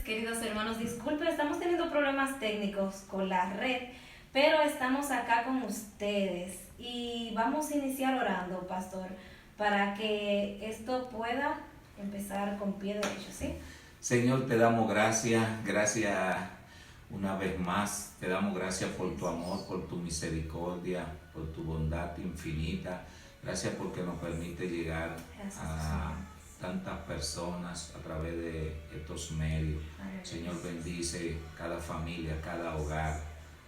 queridos hermanos. Disculpen, estamos teniendo problemas técnicos con la red, pero estamos acá con ustedes y vamos a iniciar orando, pastor, para que esto pueda empezar con pie derecho, ¿sí? Señor, te damos gracias una vez más, te damos gracias por tu amor, por tu misericordia, por tu bondad infinita. Gracias porque nos permite llegar a tantas personas a través de estos medios. Señor, bendice cada familia, cada hogar,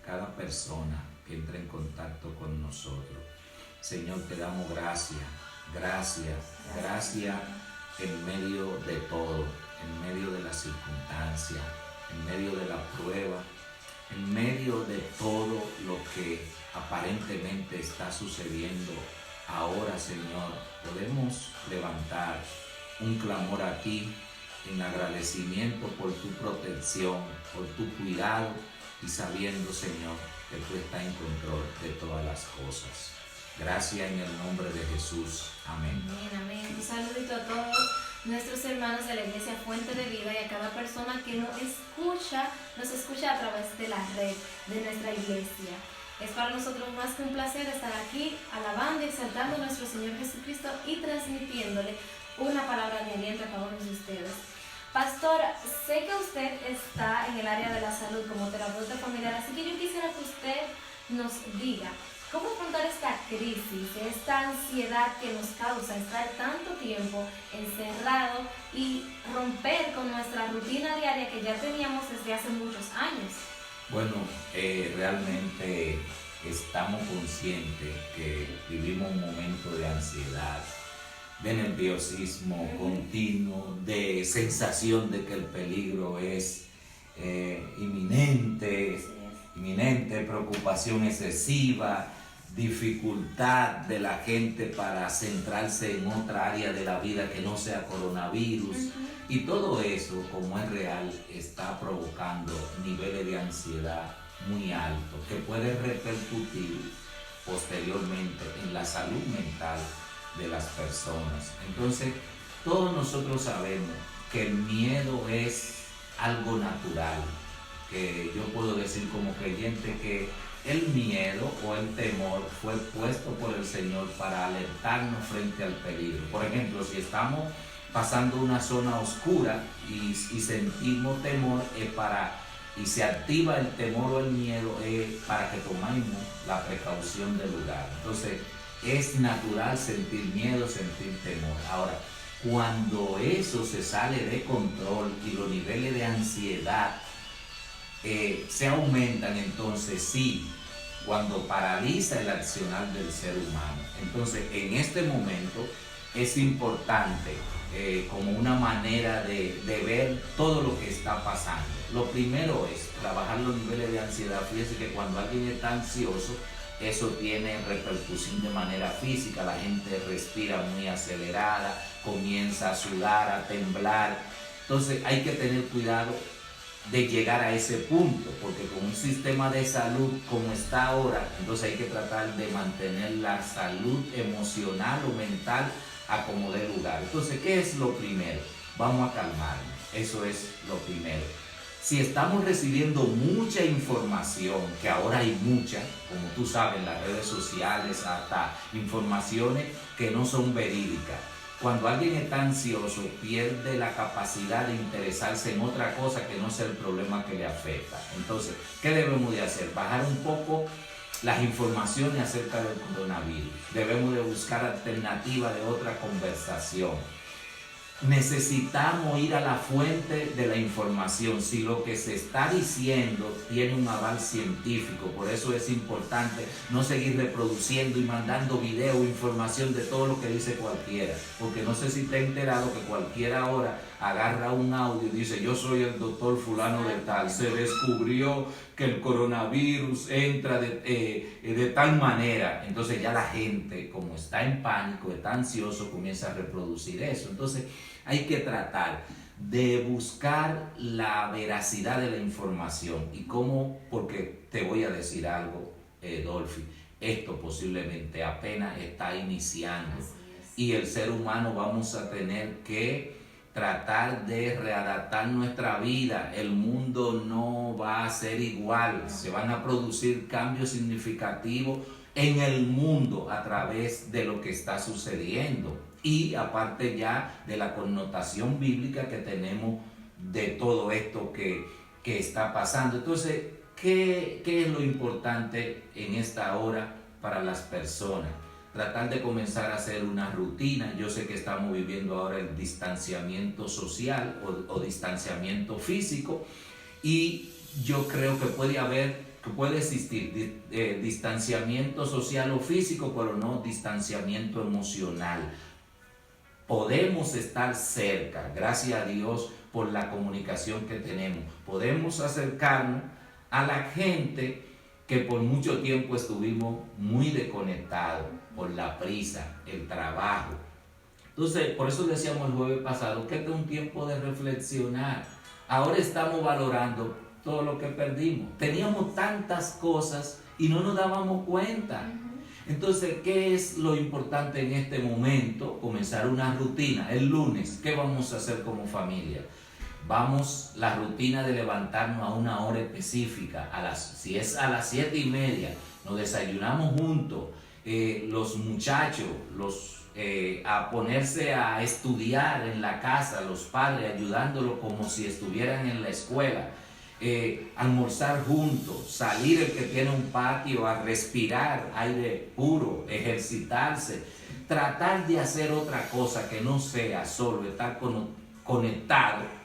cada persona que entre en contacto con nosotros. Señor, te damos gracias en medio de todo, en medio de las circunstancias, en medio de la prueba, en medio de todo lo que aparentemente está sucediendo. Ahora, Señor, podemos levantar un clamor a ti en agradecimiento por tu protección, por tu cuidado y sabiendo, Señor, que tú estás en control de todas las cosas. Gracias en el nombre de Jesús. Amén. Amén, amén. Un saludito a todos nuestros hermanos de la Iglesia Fuente de Vida y a cada persona que nos escucha a través de la red de nuestra iglesia. Es para nosotros más que un placer estar aquí alabando y exaltando a nuestro Señor Jesucristo y transmitiéndole una palabra de aliento a cada uno de ustedes. Pastor, sé que usted está en el área de la salud como terapeuta familiar, así que yo quisiera que usted nos diga cómo afrontar esta crisis, esta ansiedad que nos causa estar tanto tiempo encerrado y romper con nuestra rutina diaria que ya teníamos desde hace muchos años. Bueno, realmente estamos conscientes que vivimos un momento de ansiedad, de nerviosismo continuo, de sensación de que el peligro es inminente, preocupación excesiva, dificultad de la gente para centrarse en otra área de la vida que no sea coronavirus. Y todo eso, como es real, está provocando niveles de ansiedad muy altos que puede repercutir posteriormente en la salud mental de las personas. Entonces, todos nosotros sabemos que el miedo es algo natural, que yo puedo decir como creyente que el miedo o el temor fue puesto por el Señor para alertarnos frente al peligro. Por ejemplo, si estamos pasando una zona oscura y sentimos temor, y se activa el temor o el miedo para que tomemos la precaución del lugar. Entonces, es natural sentir miedo, sentir temor. Ahora, cuando eso se sale de control y los niveles de ansiedad se aumentan, entonces sí, cuando paraliza el accionar del ser humano. Entonces, en este momento es importante como una manera de ver todo lo que está pasando. Lo primero es trabajar los niveles de ansiedad. Fíjese que cuando alguien está ansioso, eso tiene repercusión de manera física. La gente respira muy acelerada, comienza a sudar, a temblar. Entonces hay que tener cuidado de llegar a ese punto, porque con un sistema de salud como está ahora, entonces hay que tratar de mantener la salud emocional o mental a como dé lugar. Entonces, ¿qué es lo primero? Vamos a calmarnos, eso es lo primero. Si estamos recibiendo mucha información, que ahora hay mucha, como tú sabes, en las redes sociales, hasta informaciones que no son verídicas. Cuando alguien está ansioso, pierde la capacidad de interesarse en otra cosa que no sea el problema que le afecta. Entonces, ¿qué debemos de hacer? Bajar un poco las informaciones acerca del coronavirus. Debemos de buscar alternativas de otra conversación. Necesitamos ir a la fuente de la información. Si lo que se está diciendo tiene un aval científico, por eso es importante no seguir reproduciendo y mandando video, información de todo lo que dice cualquiera, porque no sé si te has enterado que cualquiera ahora agarra un audio y dice: yo soy el doctor fulano de tal, se descubrió que el coronavirus entra de tal manera. Entonces ya la gente, como está en pánico, está ansioso, comienza a reproducir eso. Entonces hay que tratar de buscar la veracidad de la información. ¿Y cómo? Porque te voy a decir algo, Dolphy, esto posiblemente apenas está iniciando y el ser humano vamos a tener que tratar de readaptar nuestra vida. El mundo no va a ser igual, se van a producir cambios significativos en el mundo a través de lo que está sucediendo. Y aparte ya de la connotación bíblica que tenemos de todo esto que está pasando. Entonces, ¿qué es lo importante en esta hora para las personas? Tratar de comenzar a hacer una rutina. Yo sé que estamos viviendo ahora el distanciamiento social o distanciamiento físico, y yo creo que puede existir distanciamiento social o físico, pero no distanciamiento emocional. Podemos estar cerca, gracias a Dios por la comunicación que tenemos. Podemos acercarnos a la gente que por mucho tiempo estuvimos muy desconectados por la prisa, el trabajo. Entonces, por eso decíamos el jueves pasado que este es un tiempo de reflexionar. Ahora estamos valorando todo lo que perdimos. Teníamos tantas cosas y no nos dábamos cuenta. Entonces, ¿qué es lo importante en este momento? Comenzar una rutina. El lunes, ¿qué vamos a hacer como familia? La rutina de levantarnos a una hora específica. Si es a las 7:30, nos desayunamos juntos. Los muchachos, a ponerse a estudiar en la casa, los padres ayudándolos como si estuvieran en la escuela. Almorzar juntos, salir el que tiene un patio a respirar aire puro, ejercitarse, tratar de hacer otra cosa que no sea solo estar conectado.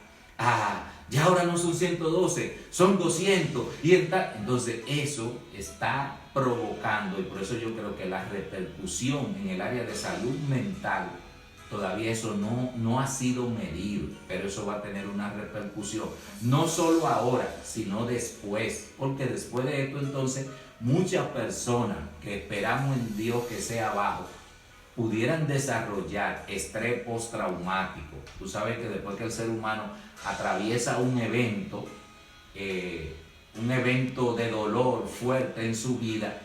Ya ahora no son 112, son 200, entonces eso está provocando, y por eso yo creo que la repercusión en el área de salud mental, todavía eso no ha sido medido, pero eso va a tener una repercusión, no solo ahora, sino después, porque después de esto entonces muchas personas que esperamos en Dios que sea bajo, pudieran desarrollar estrés postraumático. Tú sabes que después que el ser humano atraviesa un evento de dolor fuerte en su vida,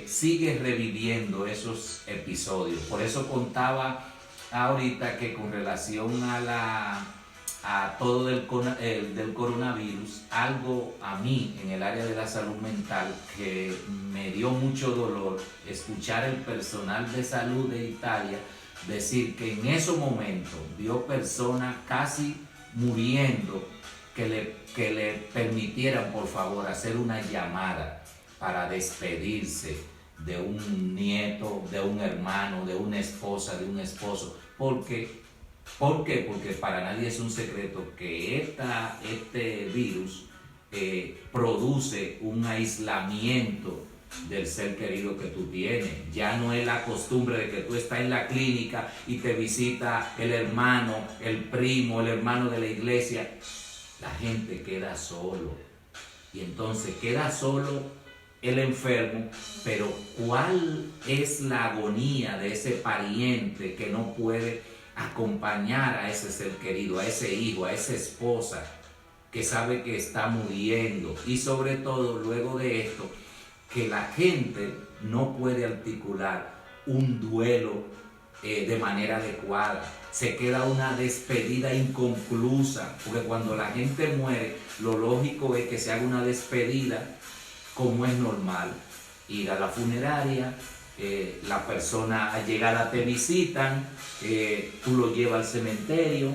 sigue reviviendo esos episodios. Por eso contaba ahorita que con relación a todo del coronavirus, algo a mí en el área de la salud mental que me dio mucho dolor, escuchar el personal de salud de Italia decir que en esos momentos vio personas casi muriendo, que le permitieran por favor hacer una llamada para despedirse de un nieto, de un hermano, de una esposa, de un esposo. ¿Por qué? Porque para nadie es un secreto que este virus produce un aislamiento del ser querido que tú tienes. Ya no es la costumbre de que tú estás en la clínica y te visita el hermano, el primo, el hermano de la iglesia. La gente queda solo. Y entonces queda solo el enfermo, pero ¿cuál es la agonía de ese pariente que no puede acompañar a ese ser querido, a ese hijo, a esa esposa que sabe que está muriendo? Y sobre todo luego de esto, que la gente no puede articular un duelo de manera adecuada. Se queda una despedida inconclusa, porque cuando la gente muere, lo lógico es que se haga una despedida como es normal. Ir a la funeraria, la persona allegada te visitan, tú lo llevas al cementerio,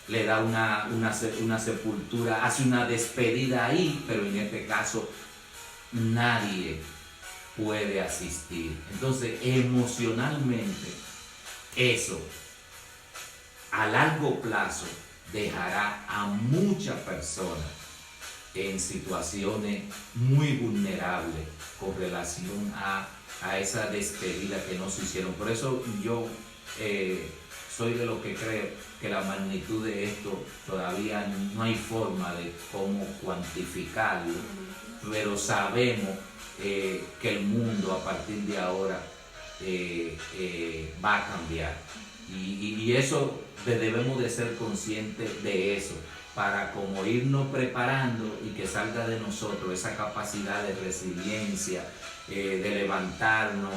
le da una sepultura, hace una despedida ahí, pero en este caso nadie puede asistir. Entonces, emocionalmente, eso a largo plazo dejará a muchas personas en situaciones muy vulnerables con relación a esa despedida que no se hicieron. Por eso yo soy de los que creo que la magnitud de esto todavía no hay forma de cómo cuantificarlo, pero sabemos que el mundo a partir de ahora va a cambiar, y eso debemos de ser conscientes de eso, para como irnos preparando y que salga de nosotros esa capacidad de resiliencia, de levantarnos,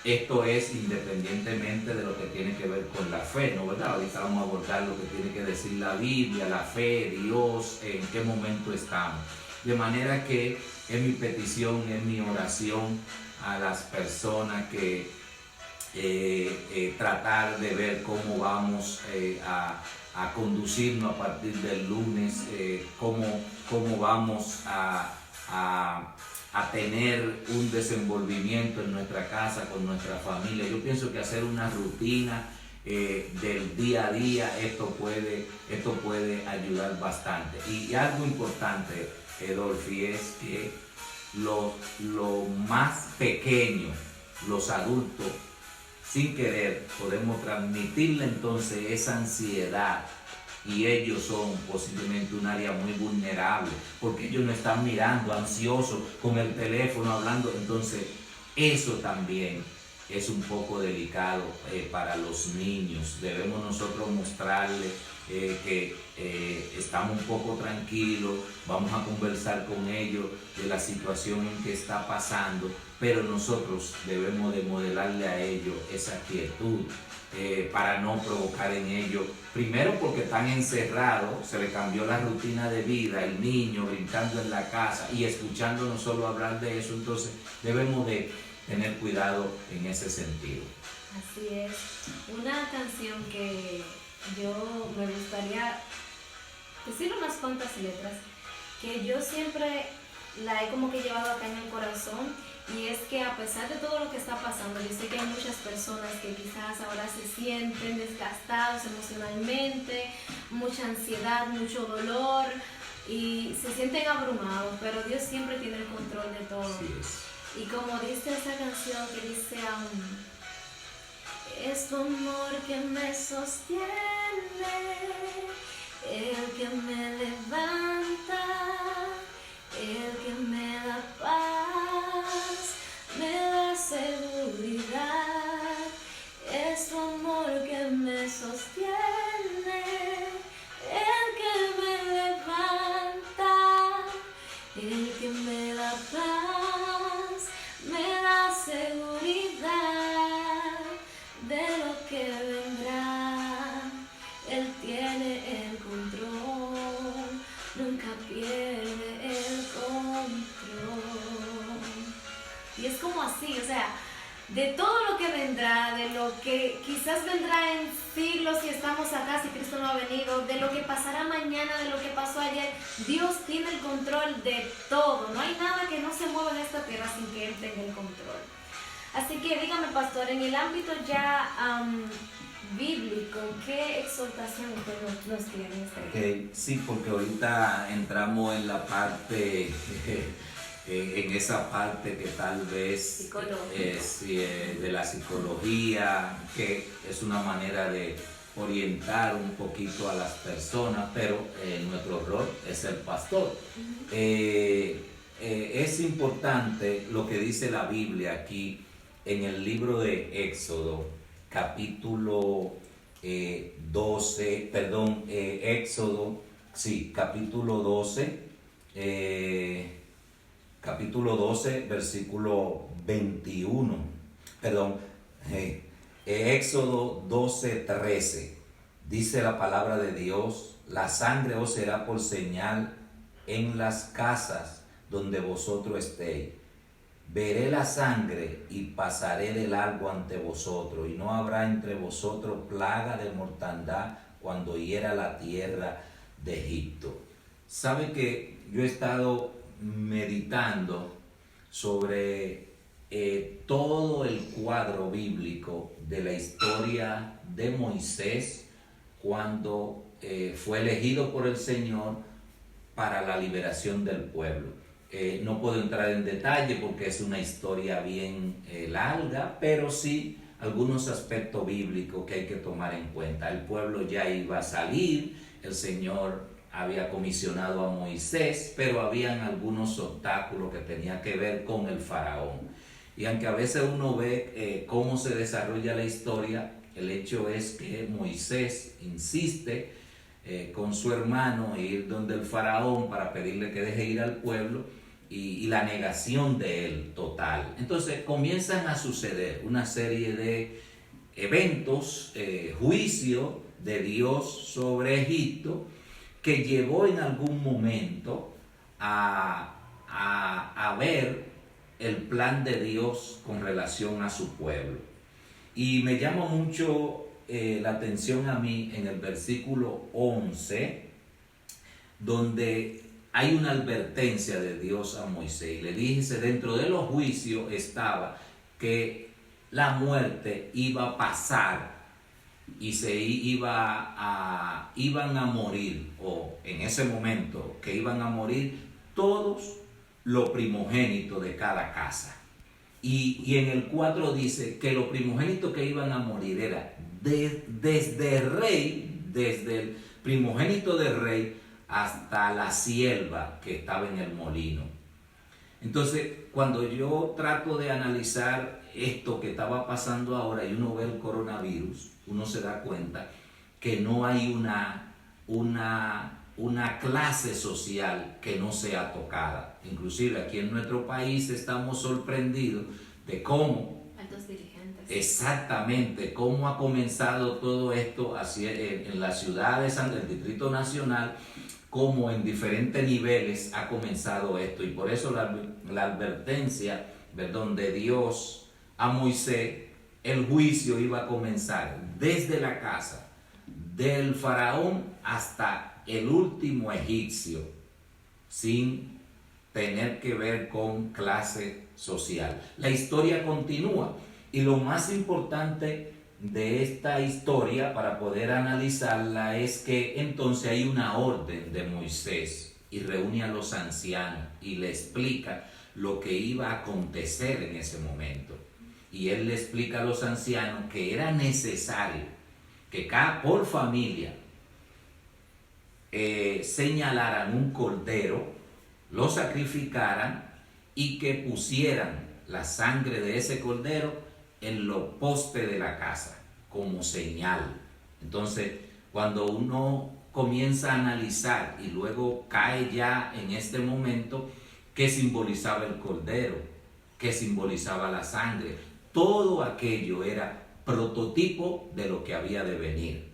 Esto es independientemente de lo que tiene que ver con la fe, ¿no? ¿Verdad? Ahorita vamos a abordar lo que tiene que decir la Biblia, la fe, Dios, en qué momento estamos. De manera que es mi petición, es mi oración a las personas que tratar de ver cómo vamos a conducirnos a partir del lunes, cómo vamos a tener un desenvolvimiento en nuestra casa, con nuestra familia. Yo pienso que hacer una rutina del día a día, esto puede ayudar bastante. Y algo importante, Edolfi, es que lo más pequeño, los adultos, sin querer, podemos transmitirle entonces esa ansiedad, y ellos son posiblemente un área muy vulnerable, porque ellos no están mirando ansiosos con el teléfono hablando. Entonces eso también es un poco delicado para los niños. Debemos nosotros mostrarles que estamos un poco tranquilos, vamos a conversar con ellos de la situación en que está pasando, pero nosotros debemos de modelarle a ellos esa quietud, para no provocar en ellos, primero porque están encerrados, se le cambió la rutina de vida, el niño brincando en la casa y escuchándonos solo hablar de eso. Entonces debemos de tener cuidado en ese sentido. Así es. Una canción que yo me gustaría decir unas cuantas letras, que yo siempre la he como que llevado acá en el corazón, y es que a pesar de todo lo que está pasando, yo sé que hay muchas personas que quizás ahora se sienten desgastados emocionalmente, mucha ansiedad, mucho dolor, y se sienten abrumados, pero Dios siempre tiene el control de todo. Así es. Y como dice esa canción que dice es tu amor que me sostiene, el que me levanta, el que me da paz, me da seguridad. Es tu amor que me sostiene, el que me levanta, el que me da paz, me da seguridad de lo que vendrá. Él tiene el control, nunca pierde el control. Y es como así, o sea, de todo lo que vendrá, de lo que quizás vendrá en siglos si estamos acá, si Cristo no ha venido, de lo que pasará mañana, de lo que pasó ayer, Dios tiene el control de todo. No hay nada que no se mueva en esta tierra sin que Él tenga el control. Así que dígame, pastor, en el ámbito ya bíblico, ¿qué exhortación usted nos tiene? Sí, porque ahorita entramos en la parte, en esa parte que tal vez es de la psicología, que es una manera de orientar un poquito a las personas, pero nuestro rol es el pastor. Es importante lo que dice la Biblia aquí en el libro de Éxodo, capítulo 12, perdón, Éxodo, sí, capítulo 12, versículo 21, perdón, Éxodo 12:13, dice la palabra de Dios: la sangre os será por señal en las casas donde vosotros estéis. Veré la sangre y pasaré de largo ante vosotros, y no habrá entre vosotros plaga de mortandad cuando hiera la tierra de Egipto. Sabe que yo he estado meditando sobre todo el cuadro bíblico de la historia de Moisés cuando fue elegido por el Señor para la liberación del pueblo. No puedo entrar en detalle porque es una historia bien larga, pero sí algunos aspectos bíblicos que hay que tomar en cuenta. El pueblo ya iba a salir, el Señor había comisionado a Moisés, pero habían algunos obstáculos que tenían que ver con el faraón. Y aunque a veces uno ve cómo se desarrolla la historia, el hecho es que Moisés insiste con su hermano ir donde el faraón para pedirle que deje ir al pueblo, y la negación de él total. Entonces comienzan a suceder una serie de eventos, juicio de Dios sobre Egipto, que llevó en algún momento a ver el plan de Dios con relación a su pueblo. Y me llama mucho la atención a mí en el versículo 11, donde hay una advertencia de Dios a Moisés. Y le dice, dentro de los juicios estaba que la muerte iba a pasar y iban a morir, o en ese momento que iban a morir todos los primogénitos de cada casa. Y en el 4 dice que los primogénitos que iban a morir era desde el rey, desde el primogénito del rey hasta la sierva que estaba en el molino. Entonces, cuando yo trato de analizar esto que estaba pasando ahora y uno ve el coronavirus, uno se da cuenta que no hay una clase social que no sea tocada. Inclusive aquí en nuestro país estamos sorprendidos de cómo altos dirigentes. Exactamente, cómo ha comenzado todo esto en las ciudades del Distrito Nacional, cómo en diferentes niveles ha comenzado esto. Y por eso la advertencia, perdón, de Dios a Moisés, el juicio iba a comenzar desde la casa del faraón hasta el último egipcio, sin tener que ver con clase social. La historia continúa y lo más importante de esta historia para poder analizarla es que entonces hay una orden de Moisés y reúne a los ancianos y le explica lo que iba a acontecer en ese momento. Y él le explica a los ancianos que era necesario que por familia señalaran un cordero, lo sacrificaran y que pusieran la sangre de ese cordero en los postes de la casa como señal. Entonces, cuando uno comienza a analizar y luego cae ya en este momento, ¿qué simbolizaba el cordero? ¿Qué simbolizaba la sangre? Todo aquello era prototipo de lo que había de venir.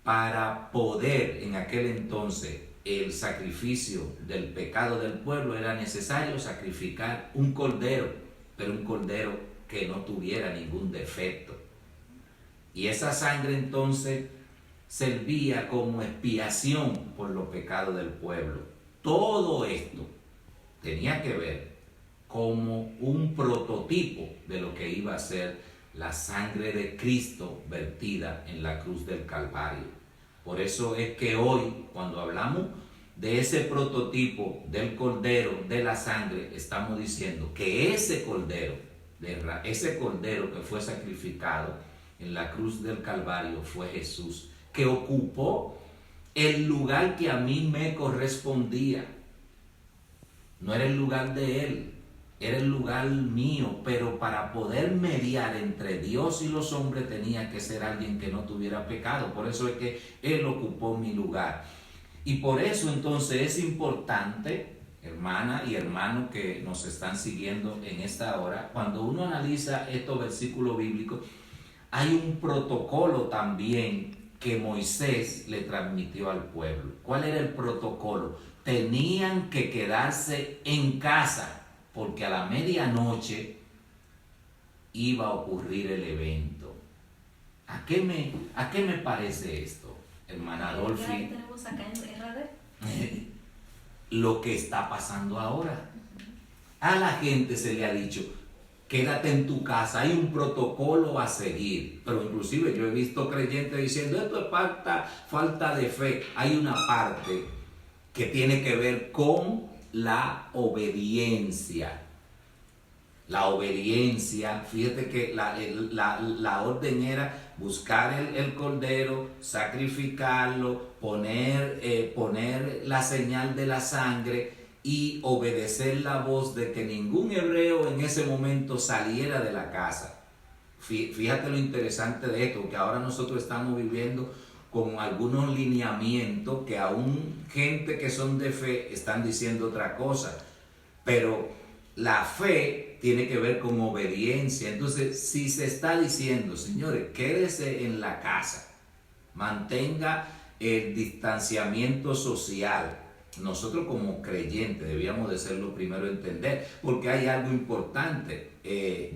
Para poder en aquel entonces el sacrificio del pecado del pueblo era necesario sacrificar un cordero, pero un cordero que no tuviera ningún defecto. Y esa sangre entonces servía como expiación por los pecados del pueblo. Todo esto tenía que ver como un prototipo de lo que iba a ser la sangre de Cristo vertida en la cruz del Calvario. Por eso es que hoy, cuando hablamos de ese prototipo del cordero, de la sangre, estamos diciendo que ese cordero que fue sacrificado en la cruz del Calvario fue Jesús, que ocupó el lugar que a mí me correspondía. No era el lugar de él, era el lugar mío, pero para poder mediar entre Dios y los hombres tenía que ser alguien que no tuviera pecado. Por eso es que él ocupó mi lugar. Y por eso entonces es importante, hermana y hermano que nos están siguiendo en esta hora, cuando uno analiza estos versículos bíblicos, hay un protocolo también que Moisés le transmitió al pueblo. ¿Cuál era el protocolo? Tenían que quedarse en casa, porque a la medianoche iba a ocurrir el evento. ¿A qué me parece esto, hermana Adolfi? ¿Qué tenemos acá en RD? Lo que está pasando ahora. A la gente se le ha dicho, quédate en tu casa, hay un protocolo a seguir. Pero inclusive yo he visto creyentes diciendo, esto es falta de fe. Hay una parte que tiene que ver con la obediencia. La obediencia, fíjate que la orden era buscar el cordero, sacrificarlo, poner la señal de la sangre y obedecer la voz de que ningún hebreo en ese momento saliera de la casa. Fíjate lo interesante de esto, que ahora nosotros estamos viviendo con algunos lineamientos que aún gente que son de fe están diciendo otra cosa. pero la fe tiene que ver con obediencia. Entonces, si se está diciendo, señores, quédese en la casa, mantenga el distanciamiento social, nosotros como creyentes debíamos de ser lo primero a entender, porque hay algo importante.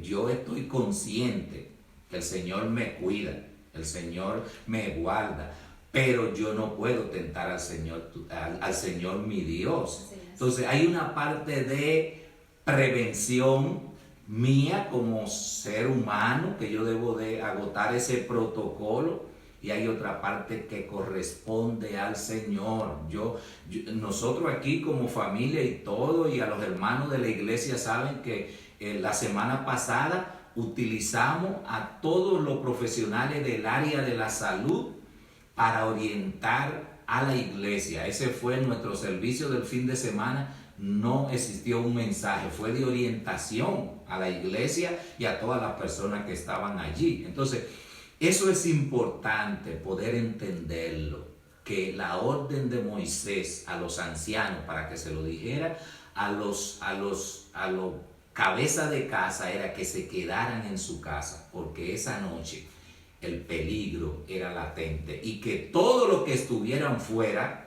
Yo estoy consciente que el Señor me cuida, el Señor me guarda, pero yo no puedo tentar al Señor mi Dios. Entonces hay una parte de prevención mía como ser humano, que yo debo de agotar ese protocolo, y hay otra parte que corresponde al Señor. Nosotros aquí como familia y todo, y a los hermanos de la iglesia saben que la semana pasada utilizamos a todos los profesionales del área de la salud para orientar a la iglesia. Ese fue nuestro servicio del fin de semana. No existió un mensaje, fue de orientación a la iglesia y a todas las personas que estaban allí. Entonces, eso es importante poder entenderlo, que la orden de Moisés a los ancianos para que se lo dijera a los cabezas de casa era que se quedaran en su casa, porque esa noche el peligro era latente y que todo lo que estuvieran fuera,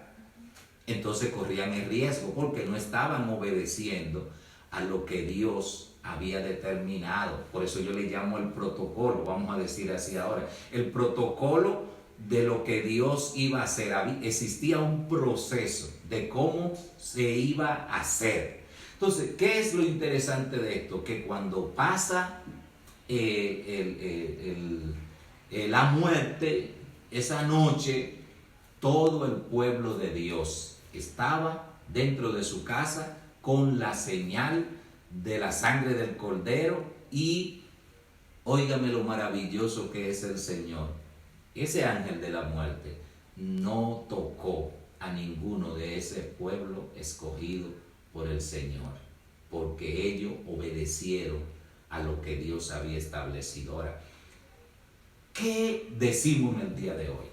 entonces corrían el riesgo porque no estaban obedeciendo a lo que Dios había determinado. Por eso yo le llamo el protocolo, vamos a decir así ahora, el protocolo de lo que Dios iba a hacer. Existía un proceso de cómo se iba a hacer. Entonces, ¿qué es lo interesante de esto? Que cuando pasa la muerte, esa noche, todo el pueblo de Dios estaba dentro de su casa con la señal de la sangre del Cordero, y óigame lo maravilloso que es el Señor. Ese ángel de la muerte no tocó a ninguno de ese pueblo escogido por el Señor, porque ellos obedecieron a lo que Dios había establecido. Ahora, ¿qué decimos en el día de hoy?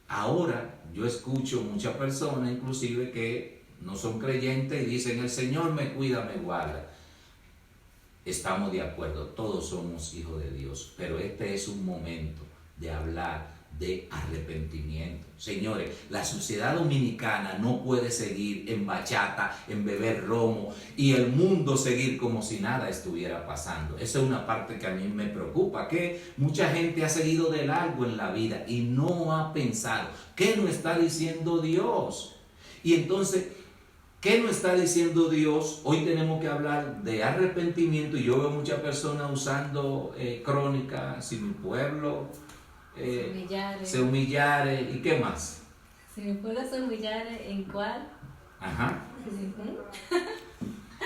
Ahora yo escucho muchas personas inclusive que no son creyentes y dicen: el Señor me cuida, me guarda. Estamos de acuerdo, todos somos hijos de Dios, pero este es un momento de hablar de arrepentimiento. Señores, la sociedad dominicana no puede seguir en bachata, en beber romo, y el mundo seguir como si nada estuviera pasando. Esa es una parte que a mí me preocupa, que mucha gente ha seguido de largo en la vida y no ha pensado, ¿qué nos está diciendo Dios? Y entonces, ¿qué nos está diciendo Dios? Hoy tenemos que hablar de arrepentimiento, y yo veo muchas personas usando crónicas: si mi pueblo se humillare, ¿y qué más? Si mi pueblo se humillare, ¿en cuál? Ajá.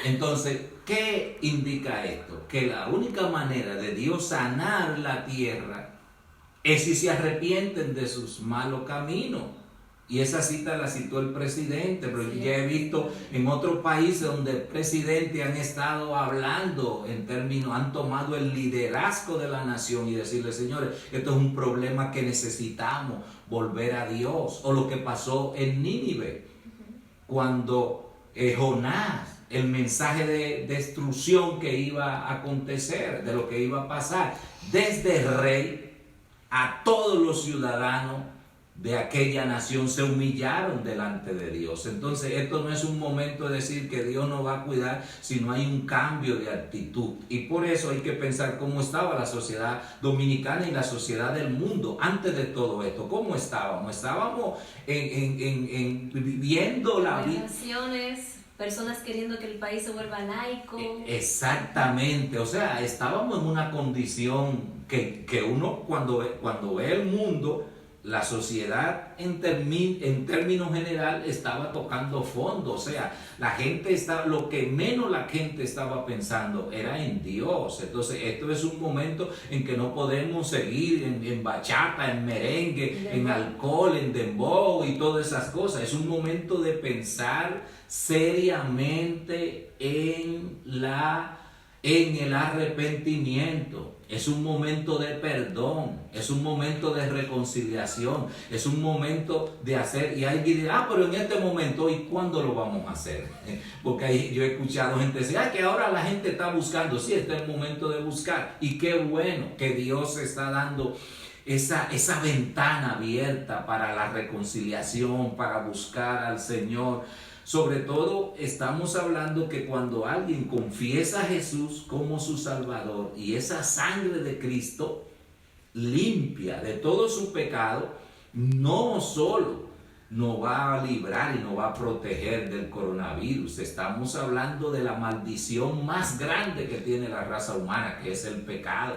Entonces, ¿qué indica esto? Que la única manera de Dios sanar la tierra es si se arrepienten de sus malos caminos. Y esa cita la citó el presidente, pero sí, ya he visto en otros países donde el presidente han estado hablando en términos, han tomado el liderazgo de la nación y decirle: señores, esto es un problema que necesitamos volver a Dios. O lo que pasó en Nínive, cuando Jonás, el mensaje de destrucción que iba a acontecer, de lo que iba a pasar, desde el rey a todos los ciudadanos de aquella nación se humillaron delante de Dios. Entonces, esto no es un momento de decir que Dios nos va a cuidar, sino hay un cambio de actitud. Y por eso hay que pensar cómo estaba la sociedad dominicana y la sociedad del mundo antes de todo esto. ¿Cómo estábamos? Estábamos viviendo la vida. Personas queriendo que el país se vuelva laico. Exactamente, o sea, estábamos en una condición que uno cuando ve el mundo, la sociedad en términos general estaba tocando fondo. O sea, la gente lo que menos la gente estaba pensando era en Dios. Entonces, esto es un momento en que no podemos seguir en bachata, en merengue, en alcohol, en dembow y todas esas cosas. Es un momento de pensar seriamente en en el arrepentimiento. Es un momento de perdón, es un momento de reconciliación, es un momento de hacer. Y alguien dirá, pero en este momento, ¿y cuándo lo vamos a hacer? Porque ahí yo he escuchado gente decir, que ahora la gente está buscando. Sí, este es el momento de buscar. Y qué bueno que Dios está dando esa ventana abierta para la reconciliación, para buscar al Señor. Sobre todo estamos hablando que cuando alguien confiesa a Jesús como su Salvador y esa sangre de Cristo limpia de todo su pecado, no solo nos va a librar y nos va a proteger del coronavirus, estamos hablando de la maldición más grande que tiene la raza humana, que es el pecado.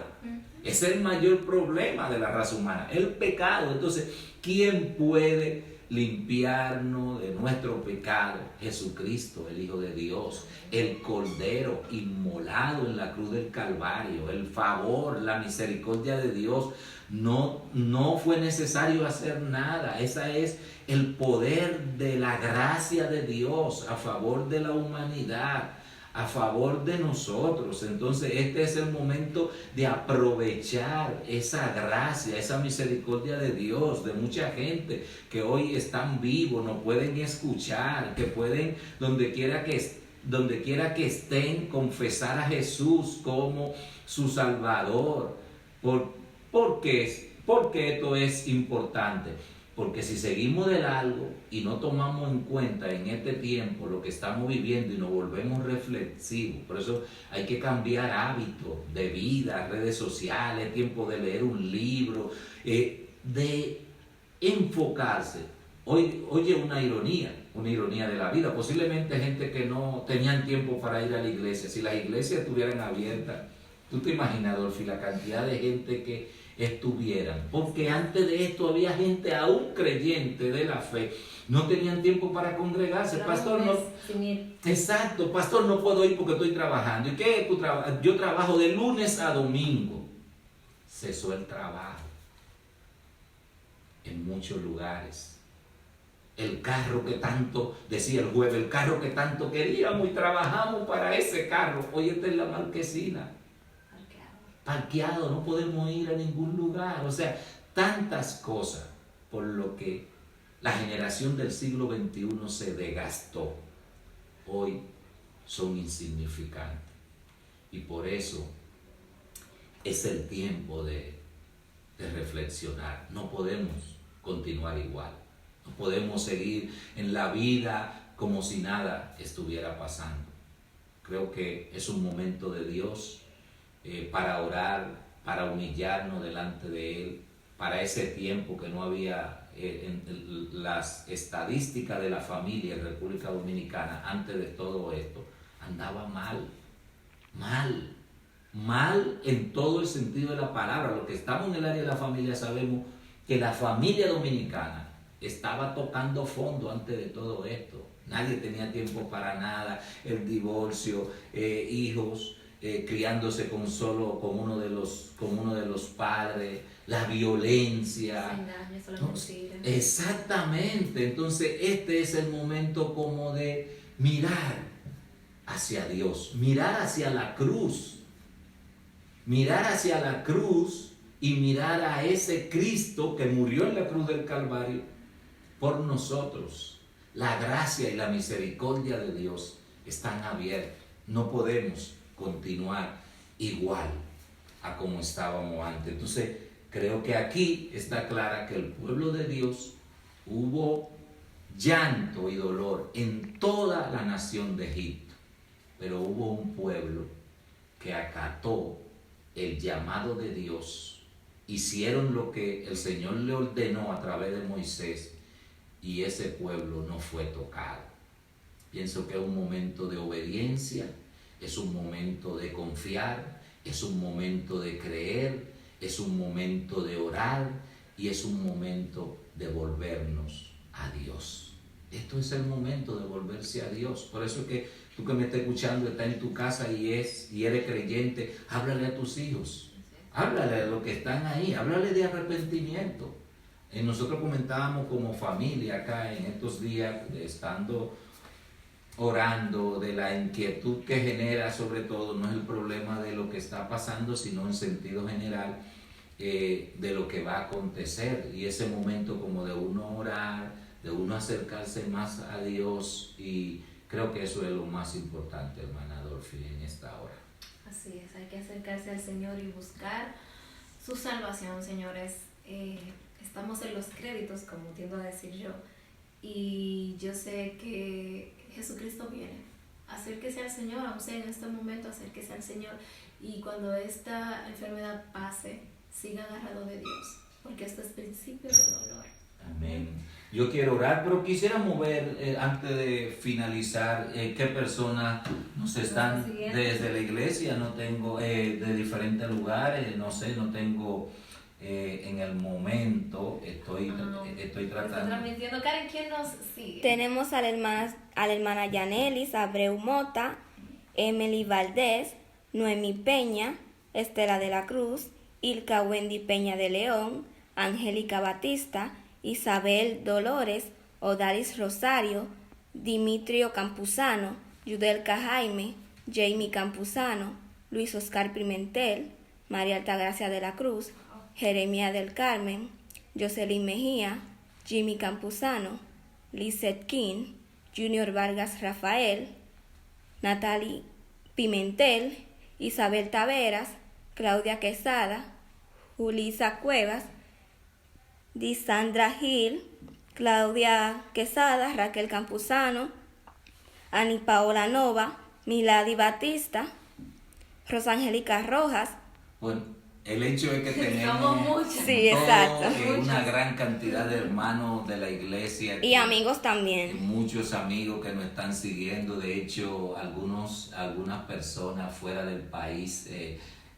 Es el mayor problema de la raza humana, el pecado. Entonces, ¿quién puede limpiarnos de nuestro pecado? Jesucristo, el Hijo de Dios, el Cordero inmolado en la cruz del Calvario, el favor, la misericordia de Dios. No fue necesario hacer nada. Ese es el poder de la gracia de Dios a favor de la humanidad, a favor de nosotros. Entonces este es el momento de aprovechar esa gracia, esa misericordia de Dios, de mucha gente que hoy están vivos, no pueden escuchar, que pueden donde quiera que estén confesar a Jesús como su Salvador. ¿Por qué? Porque esto es importante. Porque si seguimos de largo y no tomamos en cuenta en este tiempo lo que estamos viviendo y nos volvemos reflexivos, por eso hay que cambiar hábitos de vida, redes sociales, tiempo de leer un libro, de enfocarse. Oye, una ironía de la vida. Posiblemente gente que no tenían tiempo para ir a la iglesia, si las iglesias estuvieran abiertas, tú te imaginas, Adolfi, la cantidad de gente que estuvieran, porque antes de esto había gente aún creyente de la fe, no tenían tiempo para congregarse. Pastor, no, exacto, pastor, no puedo ir porque estoy trabajando. ¿Y qué tú trabajas? Yo trabajo de lunes a domingo. Cesó el trabajo en muchos lugares. El carro que tanto, decía el jueves, el carro que tanto queríamos y trabajamos para ese carro, hoy está en la marquesina, parqueado, no podemos ir a ningún lugar. O sea, tantas cosas por lo que la generación del siglo XXI se desgastó, hoy son insignificantes. Y por eso es el tiempo de reflexionar. No podemos continuar igual, no podemos seguir en la vida como si nada estuviera pasando. Creo que es un momento de Dios para orar, para humillarnos delante de Él, para ese tiempo que no había en las estadísticas de la familia en República Dominicana. Antes de todo esto andaba mal en todo el sentido de la palabra. Los que estamos en el área de la familia sabemos que la familia dominicana estaba tocando fondo antes de todo esto. Nadie tenía tiempo para nada, el divorcio, hijos criándose con uno de los padres, la violencia. ¿No? Exactamente. Entonces este es el momento como de mirar hacia Dios, mirar hacia la cruz y mirar a ese Cristo que murió en la cruz del Calvario por nosotros. La gracia y la misericordia de Dios están abiertas. No podemos continuar igual a como estábamos antes. Entonces creo que aquí está clara que el pueblo de Dios, hubo llanto y dolor en toda la nación de Egipto, pero hubo un pueblo que acató el llamado de Dios, hicieron lo que el Señor le ordenó a través de Moisés, y ese pueblo no fue tocado. Pienso que es un momento de obediencia, es un momento de confiar, es un momento de creer, es un momento de orar y es un momento de volvernos a Dios. Esto es el momento de volverse a Dios. Por eso es que tú que me estás escuchando, estás en tu casa y eres creyente, háblale a tus hijos, háblale a los que están ahí, háblale de arrepentimiento. Nosotros comentábamos como familia acá en estos días, estando orando, de la inquietud que genera, sobre todo, no es el problema de lo que está pasando, sino en sentido general de lo que va a acontecer. Y ese momento como de uno orar, de uno acercarse más a Dios, y creo que eso es lo más importante, hermana Dolphy, en esta hora. Así es, hay que acercarse al Señor y buscar su salvación, señores. Estamos en los créditos, como tiendo a decir yo, y yo sé que Jesucristo viene. Acérquese al Señor, aun sea en este momento, acérquese al Señor, y cuando esta enfermedad pase, siga agarrado de Dios, porque esto es principio de dolor. Amén. Yo quiero orar, pero quisiéramos ver, antes de finalizar, qué personas nos están desde la iglesia. No tengo de diferentes lugares, no sé, no tengo en el momento, estoy tratando. Está transmitiendo. Karen, ¿quién nos sigue? Tenemos a la hermana Yanelis Abreu Mota, Emily Valdés, Noemi Peña, Estela de la Cruz, Ilka Wendy Peña de León, Angélica Batista, Isabel Dolores, Odalis Rosario, Dimitrio Campuzano, Yudelka Jaime, Jamie Campuzano, Luis Oscar Pimentel, María Altagracia de la Cruz, Jeremia del Carmen, Jocelyn Mejía, Jimmy Campuzano, Lizeth King, Junior Vargas Rafael, Natalie Pimentel, Isabel Taveras, Claudia Quesada, Julisa Cuevas, Disandra Gil, Claudia Quesada, Raquel Campuzano, Ani Paola Nova, Milady Batista, Rosangélica Rojas. Bueno, el hecho es que tenemos sí, exacto, una gran cantidad de hermanos de la iglesia y amigos también. Y muchos amigos que nos están siguiendo. De hecho, algunas personas fuera del país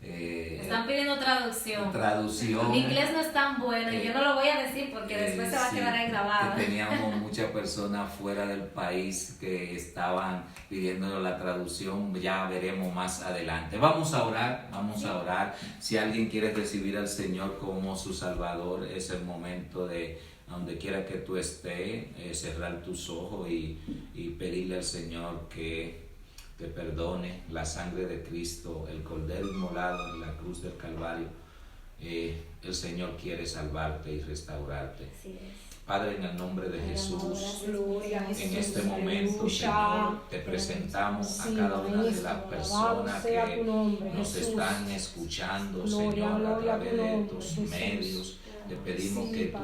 están pidiendo traducción. Mi inglés no es tan bueno y yo no lo voy a decir porque después se va a quedar ahí grabado. Teníamos muchas personas fuera del país que estaban pidiendo la traducción. Ya veremos más adelante. Vamos a orar. Si alguien quiere recibir al Señor como su Salvador, es el momento de, donde quiera que tú estés, cerrar tus ojos y pedirle al Señor que te perdone. La sangre de Cristo, el Cordero inmolado en la cruz del Calvario. El Señor quiere salvarte y restaurarte. Padre, en el nombre de Jesús, en este momento, Señor, te presentamos a cada una de las personas que nos están escuchando, Señor, a través de tus medios. Te pedimos que tú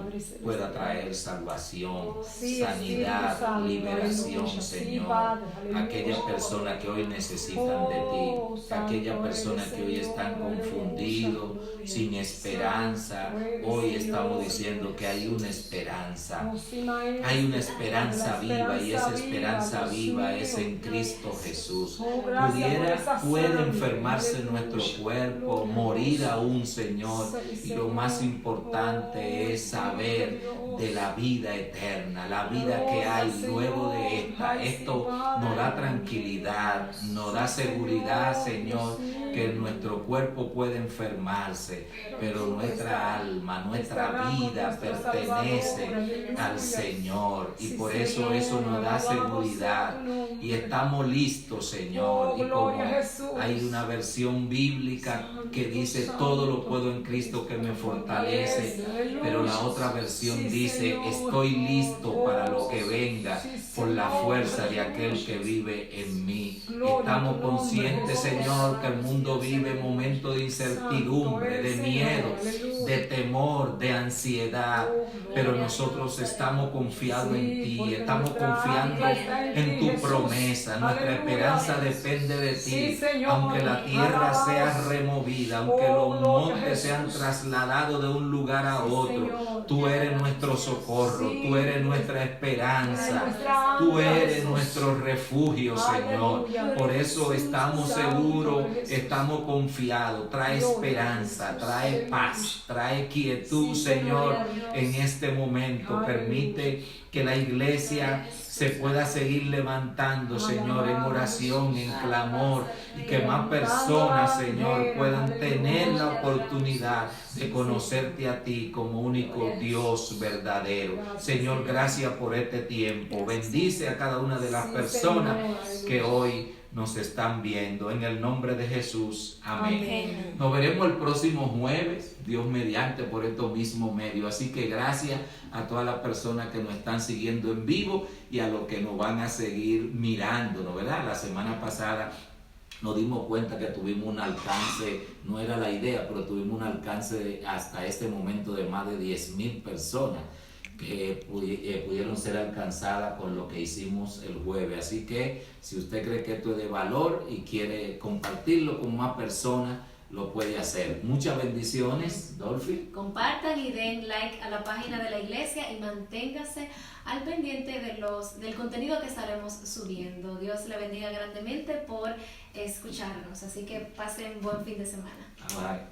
puedas traer salvación, sanidad, liberación, Señor. Aquellas personas que hoy necesitan de ti, aquellas personas que hoy están confundidos, sin esperanza, hoy estamos diciendo que hay una esperanza. Hay una esperanza viva, y esa esperanza viva es en Cristo Jesús. Puede enfermarse nuestro cuerpo, morir aún, Señor, y lo más importante es saber de la vida eterna, la vida que hay luego de esta. Esto nos da tranquilidad, nos da seguridad, Señor, que nuestro cuerpo puede enfermarse, pero nuestra alma, nuestra vida pertenece al Señor, y por eso nos da seguridad y estamos listos, Señor. Y como hay una versión bíblica que dice todo lo puedo en Cristo que me fortalece, pero la otra versión dice estoy listo para lo que venga por la fuerza de aquel que vive en mí. Estamos conscientes, Señor, que el mundo vive momentos de incertidumbre, de miedo, de temor, de ansiedad, pero nosotros estamos confiados en ti, estamos confiando en tu promesa. Nuestra esperanza depende de ti. Aunque la tierra sea removida, aunque los montes sean trasladados de un lugar a otro, tú eres nuestro socorro, tú eres nuestra esperanza, tú eres nuestro refugio, Señor. Por eso estamos seguros, estamos confiados. Trae esperanza, trae paz, trae quietud, Señor, en este momento. Permite que la iglesia se pueda seguir levantando, Señor, en oración, en clamor, y que más personas, Señor, puedan tener la oportunidad de conocerte a ti como único Dios verdadero. Señor, gracias por este tiempo. Bendice a cada una de las personas que hoy nos están viendo. En el nombre de Jesús. Amén. Nos veremos el próximo jueves, Dios mediante, por estos mismos medios. Así que gracias a todas las personas que nos están siguiendo en vivo y a los que nos van a seguir mirando, ¿no? ¿Verdad? La semana pasada nos dimos cuenta que tuvimos un alcance, no era la idea, pero tuvimos un alcance hasta este momento de más de 10,000 personas que pudieron ser alcanzadas con lo que hicimos el jueves. Así que si usted cree que esto es de valor y quiere compartirlo con más personas, lo puede hacer. Muchas bendiciones, Dolphy. Compartan y den like a la página de la iglesia y manténgase al pendiente del contenido que estaremos subiendo. Dios le bendiga grandemente por escucharnos. Así que pasen buen fin de semana. Bye.